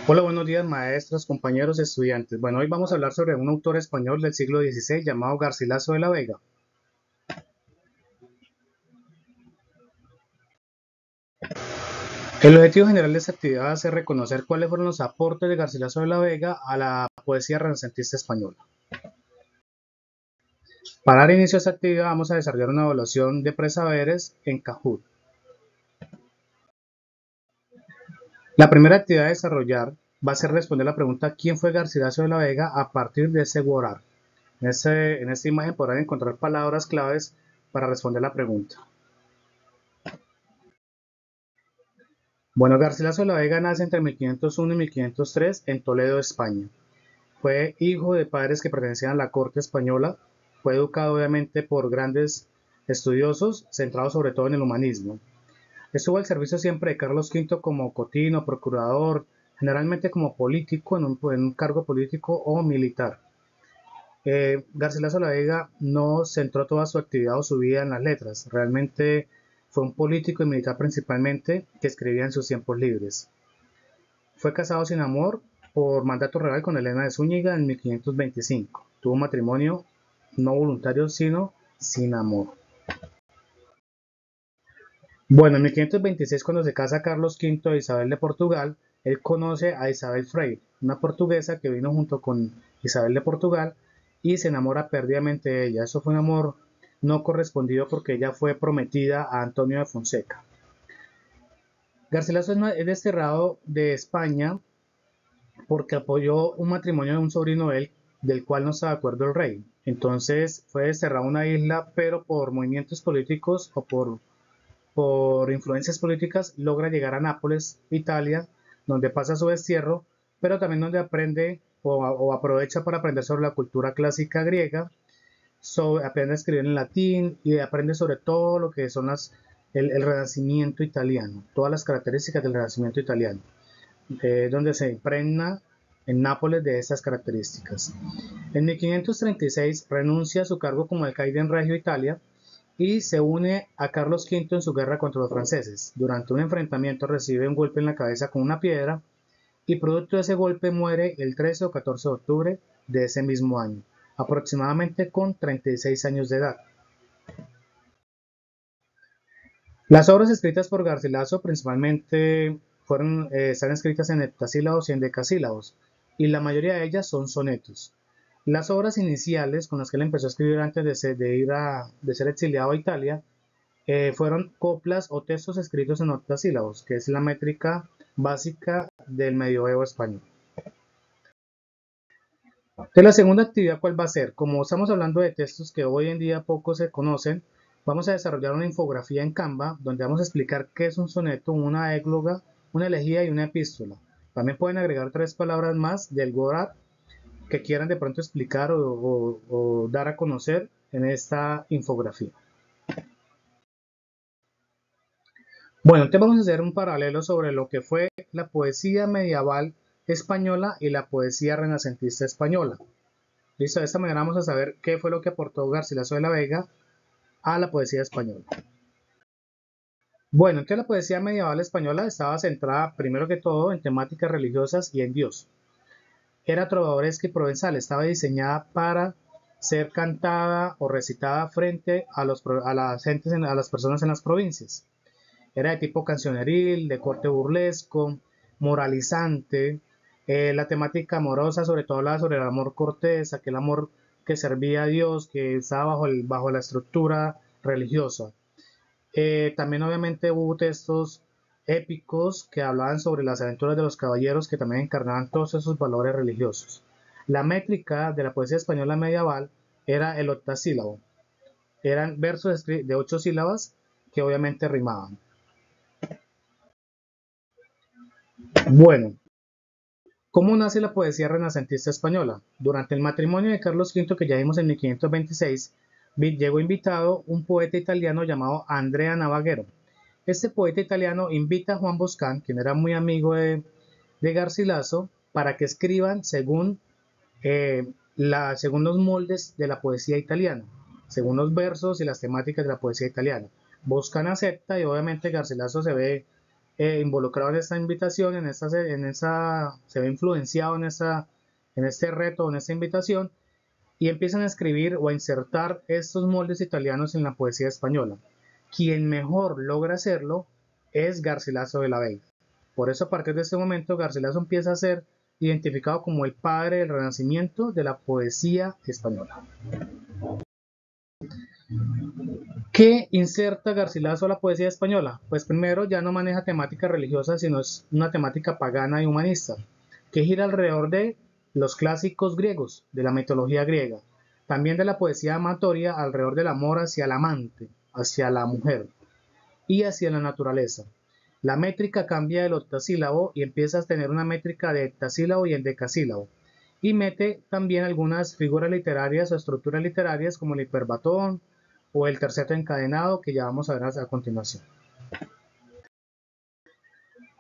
Hola, buenos días maestros, compañeros, estudiantes. Bueno, hoy vamos a hablar sobre un autor español del siglo XVI llamado Garcilaso de la Vega. El objetivo general de esta actividad es reconocer cuáles fueron los aportes de Garcilaso de la Vega a la poesía renacentista española. Para dar inicio a esta actividad vamos a desarrollar una evaluación de presaberes en Kahoot. La primera actividad a desarrollar va a ser responder la pregunta ¿quién fue Garcilaso de la Vega? A partir de ese Gorar. En esta imagen podrán encontrar palabras claves para responder la pregunta. Bueno, Garcilaso de la Vega nace entre 1501 y 1503 en Toledo, España. Fue hijo de padres que pertenecían a la corte española. Fue educado obviamente por grandes estudiosos, centrados sobre todo en el humanismo. Estuvo al servicio siempre de Carlos V como cotino, procurador, generalmente como político, en un cargo político o militar. Garcilaso de la Vega no centró toda su actividad o su vida en las letras. Realmente fue un político y militar principalmente que escribía en sus tiempos libres. Fue casado sin amor por mandato real con Elena de Zúñiga en 1525. Tuvo un matrimonio no voluntario, sino sin amor. Bueno, en 1526, cuando se casa Carlos V de Isabel de Portugal, él conoce a Isabel Freire, una portuguesa que vino junto con Isabel de Portugal y se enamora perdidamente de ella. Eso fue un amor no correspondido porque ella fue prometida a Antonio de Fonseca. Garcilaso es desterrado de España porque apoyó un matrimonio de un sobrino de él, del cual no estaba de acuerdo el rey. Entonces fue desterrado a una isla, pero por movimientos políticos o por influencias políticas logra llegar a Nápoles, Italia, donde pasa su destierro, pero también donde aprende o aprovecha para aprender sobre la cultura clásica griega, aprende a escribir en latín y aprende sobre todo lo que son el Renacimiento italiano, todas las características del Renacimiento italiano, donde se impregna en Nápoles de estas características. En 1536 renuncia a su cargo como alcaide en Reggio Italia y se une a Carlos V en su guerra contra los franceses. Durante un enfrentamiento recibe un golpe en la cabeza con una piedra y producto de ese golpe muere el 13 o 14 de octubre de ese mismo año, aproximadamente con 36 años de edad. Las obras escritas por Garcilaso principalmente están escritas en heptasílabos y en decasílabos, y la mayoría de ellas son sonetos. Las obras iniciales con las que él empezó a escribir antes de ser exiliado a Italia fueron coplas o textos escritos en octasílabos, que es la métrica básica del medioevo español. De la segunda actividad, ¿cuál va a ser? Como estamos hablando de textos que hoy en día poco se conocen, vamos a desarrollar una infografía en Canva donde vamos a explicar qué es un soneto, una égloga, una elegía y una epístola. También pueden agregar 3 palabras más del Gorat que quieran de pronto explicar o dar a conocer en esta infografía. Bueno, entonces vamos a hacer un paralelo sobre lo que fue la poesía medieval española y la poesía renacentista española. Listo, de esta manera vamos a saber qué fue lo que aportó Garcilaso de la Vega a la poesía española. Bueno, entonces la poesía medieval española estaba centrada primero que todo en temáticas religiosas y en Dios. Era trovadoresca y provenzal, estaba diseñada para ser cantada o recitada frente a las personas en las provincias. Era de tipo cancioneril, de corte burlesco, moralizante. La temática amorosa sobre todo hablaba sobre el amor cortés, aquel amor que servía a Dios, que estaba bajo la estructura religiosa. También obviamente hubo textos épicos que hablaban sobre las aventuras de los caballeros que también encarnaban todos esos valores religiosos. La métrica de la poesía española medieval era el octasílabo. Eran versos de 8 sílabas que obviamente rimaban. Bueno, ¿cómo nace la poesía renacentista española? Durante el matrimonio de Carlos V, que ya vimos en 1526, llegó invitado un poeta italiano llamado Andrea Navaghero. Este poeta italiano invita a Juan Boscán, quien era muy amigo de Garcilaso, para que escriban según los moldes de la poesía italiana, según los versos y las temáticas de la poesía italiana. Boscán acepta y obviamente Garcilaso se ve involucrado en esta invitación, se ve influenciado en este reto, en esta invitación, y empiezan a escribir o a insertar estos moldes italianos en la poesía española. Quien mejor logra hacerlo es Garcilaso de la Vega. Por eso, a partir de este momento, Garcilaso empieza a ser identificado como el padre del renacimiento de la poesía española. ¿Qué inserta Garcilaso a la poesía española? Pues primero ya no maneja temática religiosa, sino es una temática pagana y humanista, que gira alrededor de los clásicos griegos, de la mitología griega, también de la poesía amatoria alrededor del amor hacia el amante, hacia la mujer y hacia la naturaleza. La métrica cambia del octasílabo y empieza a tener una métrica de heptasílabo y endecasílabo. Y mete también algunas figuras literarias o estructuras literarias como el hiperbatón o el terceto encadenado, que ya vamos a ver a continuación.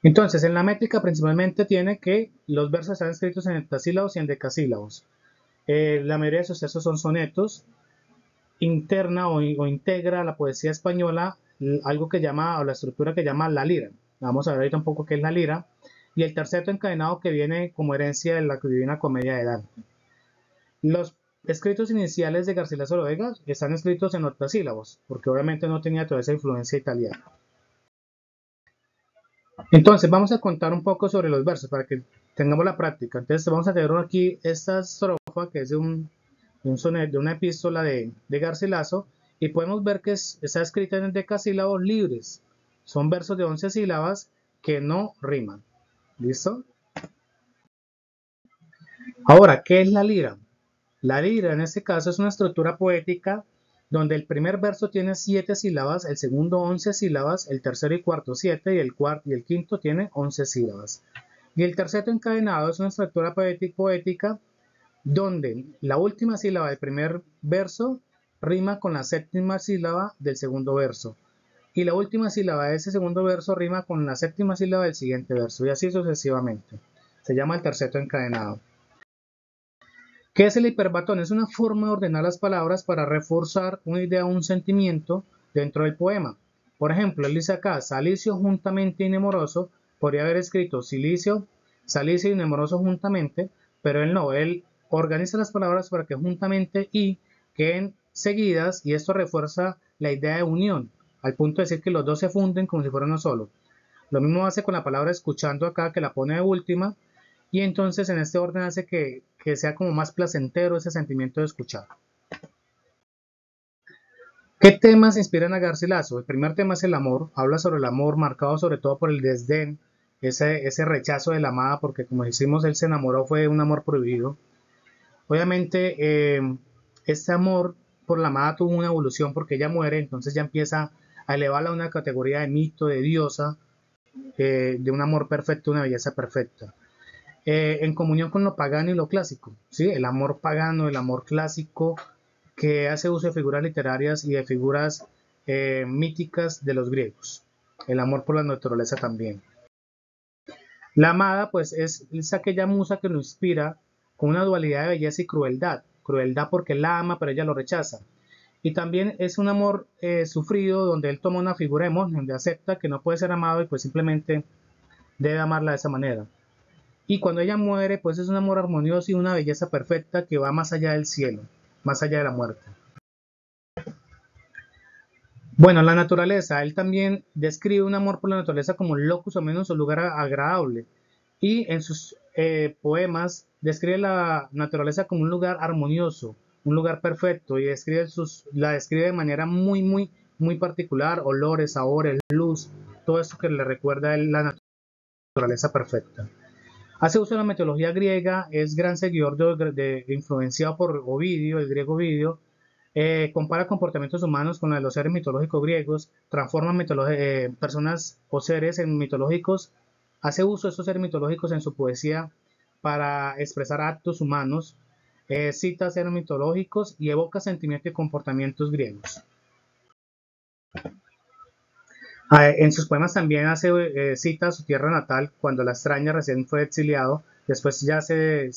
Entonces, en la métrica principalmente tiene que los versos están escritos en heptasílabos y endecasílabos. La mayoría de sus textos son sonetos. Interna o integra a la poesía española algo que llama, o la estructura que llama la lira. Vamos a ver ahorita un poco qué es la lira. Y el terceto encadenado, que viene como herencia de la Divina Comedia de Dante. Los escritos iniciales de Garcilaso de la Vega están escritos en octasílabos, porque obviamente no tenía toda esa influencia italiana. Entonces vamos a contar un poco sobre los versos para que tengamos la práctica. Entonces vamos a tener aquí esta estrofa que es de una epístola de Garcilaso, y podemos ver que está escrita en decasílabos libres. Son versos de 11 sílabas que no riman. ¿Listo? Ahora, ¿qué es la lira? La lira en este caso es una estructura poética donde el primer verso tiene 7 sílabas, el segundo 11 sílabas, el tercero y cuarto 7 y el quinto tiene 11 sílabas. Y el terceto encadenado es una estructura poética donde la última sílaba del primer verso rima con la séptima sílaba del segundo verso, y la última sílaba de ese segundo verso rima con la séptima sílaba del siguiente verso, y así sucesivamente. Se llama el terceto encadenado. ¿Qué es el hiperbatón? Es una forma de ordenar las palabras para reforzar una idea o un sentimiento dentro del poema. Por ejemplo, él dice acá, Salicio juntamente y nemoroso, podría haber escrito Silicio, Salicio y nemoroso juntamente, pero él no, él organiza las palabras para que juntamente y queden seguidas, y esto refuerza la idea de unión, al punto de decir que los dos se funden como si fueran uno solo. Lo mismo hace con la palabra escuchando acá, que la pone de última, y entonces en este orden hace que sea como más placentero ese sentimiento de escuchar. ¿Qué temas inspiran a Garcilaso? El primer tema es el amor, habla sobre el amor marcado sobre todo por el desdén, ese rechazo de la amada, porque como decimos, él se enamoró, fue un amor prohibido. Obviamente, este amor por la amada tuvo una evolución porque ella muere, entonces ya empieza a elevarla a una categoría de mito, de diosa, de un amor perfecto, una belleza perfecta. En comunión con lo pagano y lo clásico, ¿sí? El amor pagano, el amor clásico, que hace uso de figuras literarias y de figuras míticas de los griegos. El amor por la naturaleza también. La amada, pues, es aquella musa que lo inspira con una dualidad de belleza y crueldad. Crueldad porque la ama, pero ella lo rechaza. Y también es un amor sufrido, donde él toma una figura de monje, donde acepta que no puede ser amado y pues simplemente debe amarla de esa manera. Y cuando ella muere, pues es un amor armonioso y una belleza perfecta que va más allá del cielo, más allá de la muerte. Bueno, la naturaleza, él también describe un amor por la naturaleza como un locus o menos, un lugar agradable. Y en sus poemas describe la naturaleza como un lugar armonioso, un lugar perfecto, y la describe de manera muy particular, olores, sabores, luz, todo eso que le recuerda a él la naturaleza perfecta. Hace uso de la mitología griega, es gran seguidor influenciado por Ovidio, el griego Ovidio, compara comportamientos humanos con los seres mitológicos griegos, transforma personas o seres en mitológicos, hace uso de estos seres mitológicos en su poesía para expresar actos humanos, cita seres mitológicos y evoca sentimientos y comportamientos griegos. En sus poemas también hace cita a su tierra natal cuando la extraña, recién fue exiliado, después ya se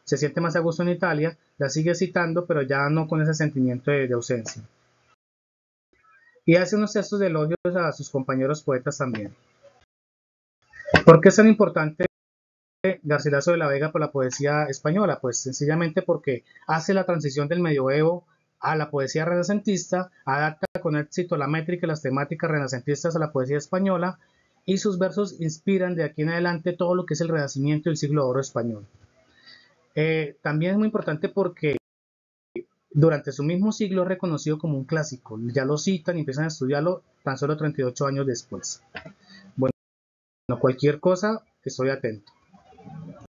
siente más a gusto en Italia, la sigue citando, pero ya no con ese sentimiento de ausencia. Y hace unos textos de elogios a sus compañeros poetas también. ¿Por qué es tan importante Garcilaso de la Vega por la poesía española? Pues sencillamente porque hace la transición del medioevo a la poesía renacentista, adapta con éxito la métrica y las temáticas renacentistas a la poesía española, y sus versos inspiran de aquí en adelante todo lo que es el Renacimiento y el siglo de oro español. También es muy importante porque durante su mismo siglo es reconocido como un clásico, ya lo citan y empiezan a estudiarlo tan solo 38 años después. Bueno, cualquier cosa, estoy atento.